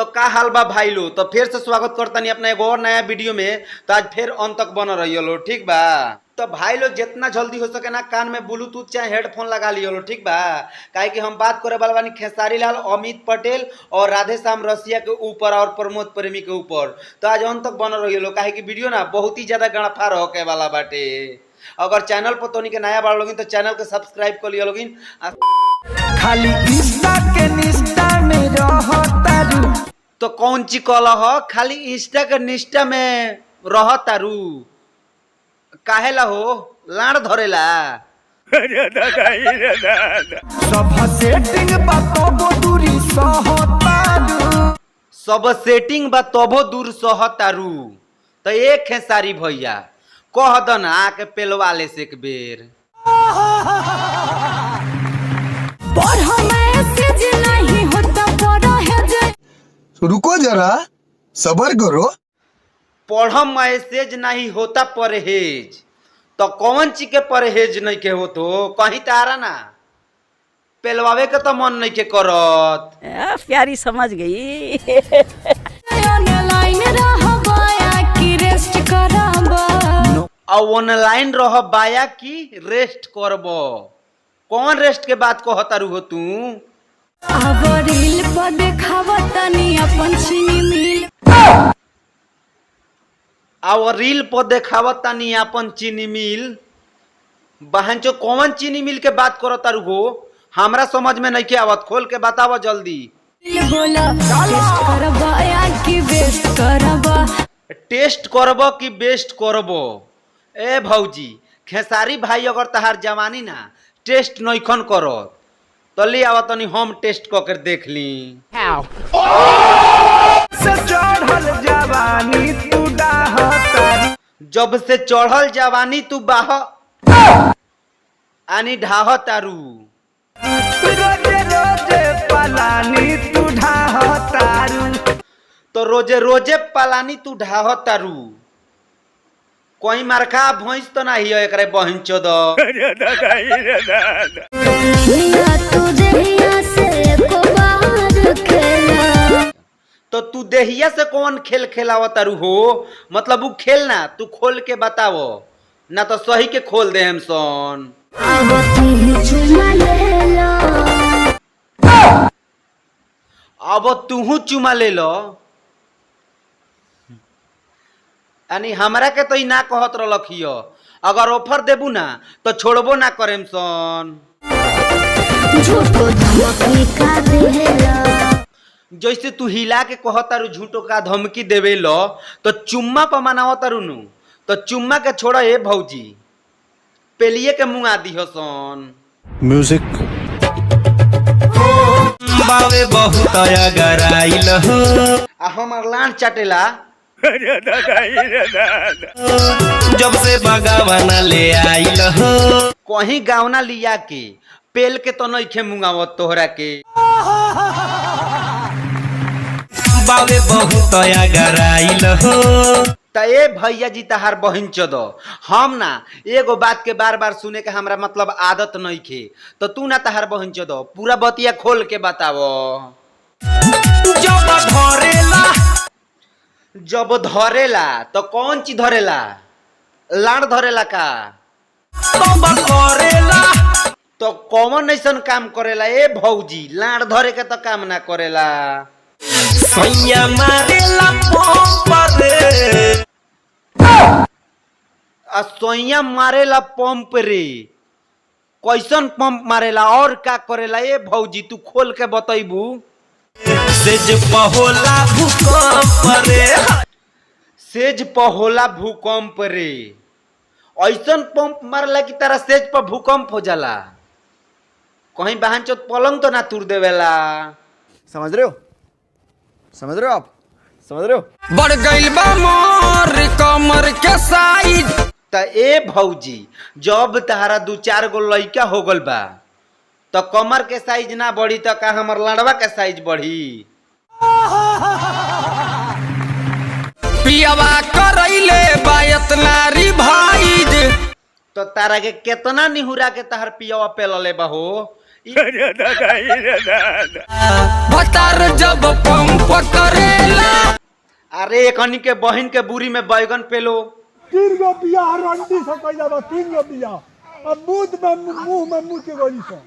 तो का हाल बा भाई लो। तो फिर से स्वागत करता नहीं अपना एक और नया वीडियो में। तो आज फिर अंत तक बन रही लो, ठीक बा। तो भाई लोग जितना जल्दी हो सके ना कान में ब्लूटूथ चाहे हेडफोन लगा लियो लो, ठीक बा। काहे कि हम बात करे वाला बानी खेसारी लाल, अमित पटेल और राधे श्याम रसिया के ऊपर और प्रमोद प्रेमी के ऊपर। तो आज अंत तक बन रही लो, काहे कि वीडियो ना बहुत ही ज्यादा गणफार होके वाला बाटे। अगर चैनल पर तो नहीं के नया बार लोगिन तो चैनल के सब्सक्राइब कर लियो लोगिन। खाली इंस्टा के निष्ठा में रहतारू। तो कौन ची कला हो खाली इंस्टा के निष्ठा में रहतारू। काहेला हो लाड़ धरेला। सब सेटिंग बातो दूरी सहतारू। सब सेटिंग बा तबो दूर सहतारू। तो एक खेसारी भैया कह दन आके पेलवाले से एक बेर। रुको जरा सबर करो। पढ़ मैसेज नहीं होता परहेज। तो कौन ची के परहेज नहीं के हो तो कहीं तारा ना पेलवावे के तो मन नहीं के करत। प्यारी समझ गई। ऑनलाइन रह बाया की रेस्ट करब। कौन रेस्ट के बात कहतारू हो तू। अब रील पर देखावतनी अपन चीनी मिल। और रील पर देखावतनी अपन चीनी मिल। बहन चो कौन चीनी मिल के बात करतारू हो हमरा समझ में नहीं के आवत। खोल के बतावा जल्दी। बोला टेस्ट करबा या कि वेस्ट करबा। टेस्ट करब कि बेस्ट करब। ए भौजी खेसारी भाई अगर तहार जवानी ना टेस्ट नइखन करो तो ले आवा तनी हम टेस्ट कर देख ली। से चढ़ल जवानी तू डाहतारू। जब से चढ़ल जवानी तू बाह आनी ढाह तारू। रोजे रोजे पलानी तू ढाहतारू। तो रोजे रोजे पलानी तू ढाह तारू। कोई मारखा भैंस तो ना ही एकरे बहन चोद। तो तू देहिया से कौन खेल खेलाव तारू हो। मतलब वो खेल ना तू खोल के बतावो ना तो सही के खोल दे हम सोन। अब तू चुमा ले लो। यानी हमरा के तो ना कहत रखियो अगर ऑफर देबू ना तो छोड़बो ना करेम सन। जैसे तू हिला के कहतारू झूठो का धमकी देवे लो तो चुम्मा पर मनावतारू नु। तो चुम्मा के छोड़ा ए भौजी पेलिए के मुंह आदि हो सन। म्यूजिक बावे बहुत गराइल हो। आ हमार लान चाटेला। जब से बगावना ले आइल हो। कहीं गावना लिया के पेल के तो नहीं खे मुंगावत तोहरा के। बावे बहुत गराइल हो। तो ए भैया जी तहार बहिन चोदो हम ना एगो बात के बार बार सुने के हमरा मतलब आदत नहीं खे। तो तू ना तहार बहिन चोदो पूरा बतिया खोल के बतावो। जब धरेला तो कौन चीज धरेला। लाड़ धरेला का तो कौन ऐसा काम करेला ए भौजी। लाड़ धरे के तो काम ना करेला। सैया मारेला पंप रे। आ सोइया मारेला पंप रे। कैसन पंप मारेला और का करेला ए भौजी तू खोल के बतैबू। सेज पहोला भूकंप रे। सेज पहोला भूकंप रे। ऐसन पंप मारला कि तारा सेज पर भूकंप हो जाला। कहीं बहन चोत पलंग तो ना तुर देवेला। समझ रहे हो आप समझ रहे हो। बढ़ गइल बा मोर कमर के साइज। त ए भौजी जब तहारा 2-4 गो लइका हो गल बा तो कमर के साइज ना बढ़ी तो का हमर लड़वा के साइज बढ़ी। पियावा करैले बायत नारी भाई। तो तारा के केतना निहुरा के तहर पियावा पेलले बा हो। भतार जब पंप करेला अरे एकनी के बहन के बुरी में बैगन पेलो। 3 गो बिया रंडी से कइला बा 3 गो बिया अब मुंह में मुंह के गई से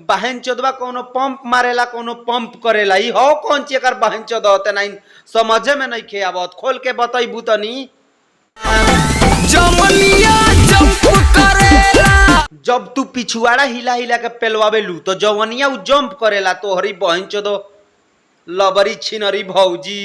बहन चोदवा कोनो पंप मारेला कोनो पंप करेला ई हो कौन ची एकर बहन चोद होते नहीं समझे में नहीं खे आवत खोल के बताइबू तनी। जमनिया जंप करेला जब तू पिछुआड़ा हिला हिला के पेलवावेलू तो जवनिया उ जंप करेला तो हरी बहन चोदो लबरी छिनरी भौजी।